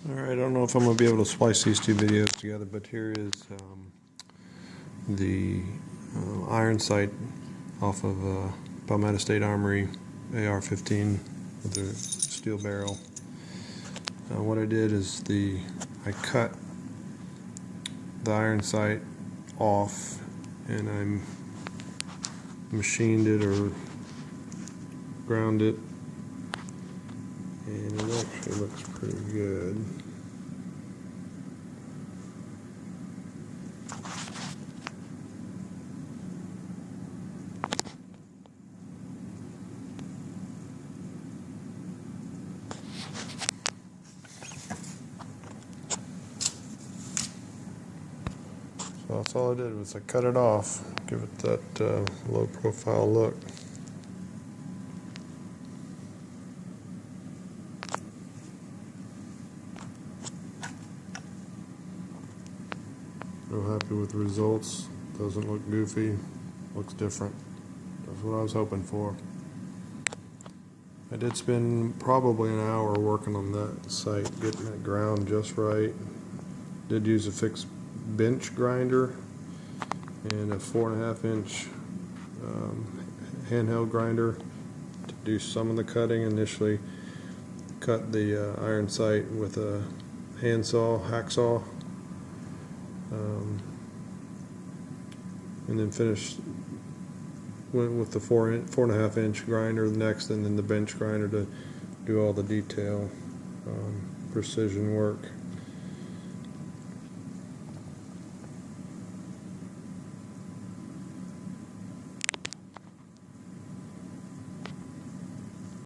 Alright, I don't know if I'm going to be able to splice these two videos together, but here is the Iron Sight off of Palmetto State Armory AR15 with the steel barrel. What I did is I cut the Iron Sight off and I machined it or ground it, and it actually looks pretty good. So that's all I did, was I cut it off, give it that low profile look. Real happy with the results. Doesn't look goofy, looks different. That's what I was hoping for. I did spend probably an hour working on that sight, getting it ground just right. Did use a fixed bench grinder and a 4.5 inch handheld grinder to do some of the cutting. Initially cut the Iron Sight with a hacksaw, and then went with the 4.5 inch grinder next, and then the bench grinder to do all the detail precision work.